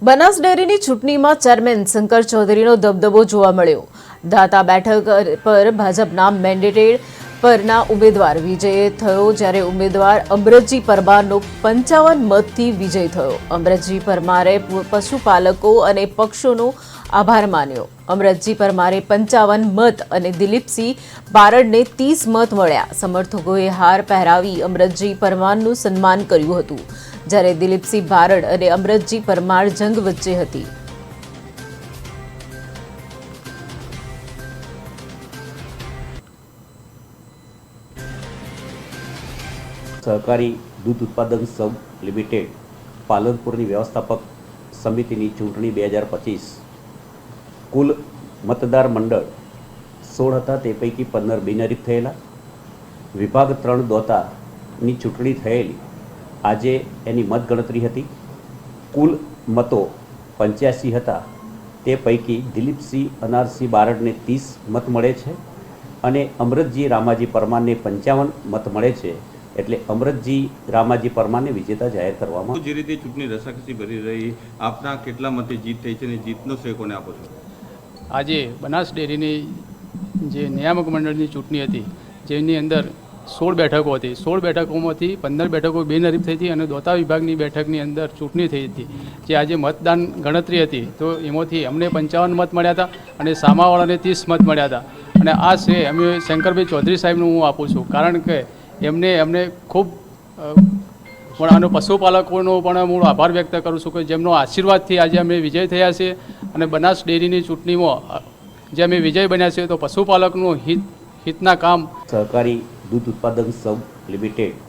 બનાસ ડેરીની ચૂંટણીમાં ચેરમેન શંકર ચૌધરીનો દબદબો જોવા મળ્યો। દાતા બેઠક પર ભાજપના મેન્ડેટેડ પરના ઉમેદવાર વિજય થયો, જ્યારે ઉમેદવાર અમરતજી પરમારનો 55 મતથી વિજય થયો। અમરતજી પરમારે પશુપાલકો અને પક્ષોનો આભાર માન્યો। અમરતજી પરમારે 55 મત અને દિલીપસિંહ બારડને 30 મત મળ્યા। સમર્થકોએ હાર પહેરાવી અમરતજી પરમારનું સન્માન કર્યું હતું, જ્યારે દિલીપસિંહ બારડ અને અમરતજી પરમાર જંગ વચ્ચે હતી। सहकारी दूध उत्पादक संघ लिमिटेड पालनपुर व्यवस्थापक समिति चूंटणी 2025 कुल मतदार मंडल 16 था, ते पैकी 15 बिनहरीफ थयेला। विभाग 3 दोता चूंटणी थयेली। आजे एनी मतगणतरी हती। कुल मतो 85 हता, ते पैकी दिलीपसिंह अनारसिंह बारडने 30 मत मळे छे अने अमरतजी रामाजी परमारने 55 मत मळे छे। એટલે અમરતજી રામાજી પરમારને વિજેતા જાહેર કરવામાં। જે રીતે ચૂંટણી રસાકસી ભરી રહી, આપના કેટલા મતે જીત થઈ છે અને જીતનો શ્રેય કોને આપો છો? આજે બનાસ ડેરીની જે નિયામક મંડળની ચૂંટણી હતી, જેની અંદર 16 બેઠકો હતી। 16 બેઠકોમાંથી 15 બેઠકો બિનહરીફ થઈ હતી અને દોતા વિભાગની બેઠકની અંદર ચૂંટણી થઈ હતી। જે આજે મતદાન ગણતરી હતી, તો એમાંથી અમને 55 મત મળ્યા હતા અને સામાવાળાને 30 મત મળ્યા હતા। અને આ શ્રેય અમે શંકરભાઈ ચૌધરી સાહેબનું હું આપું છું, કારણ કે એમને ખૂબ પણ આનો પશુપાલકોનો પણ હું આભાર વ્યક્ત કરું છું કે જેમનો આશીર્વાદથી આજે અમે વિજય થયા છે। અને બનાસ ડેરીની ચૂંટણીમાં જે અમે વિજય બન્યા છે, તો પશુપાલકનું હિતના કામ सहकारी दूध उत्पादक संघ लिमिटेड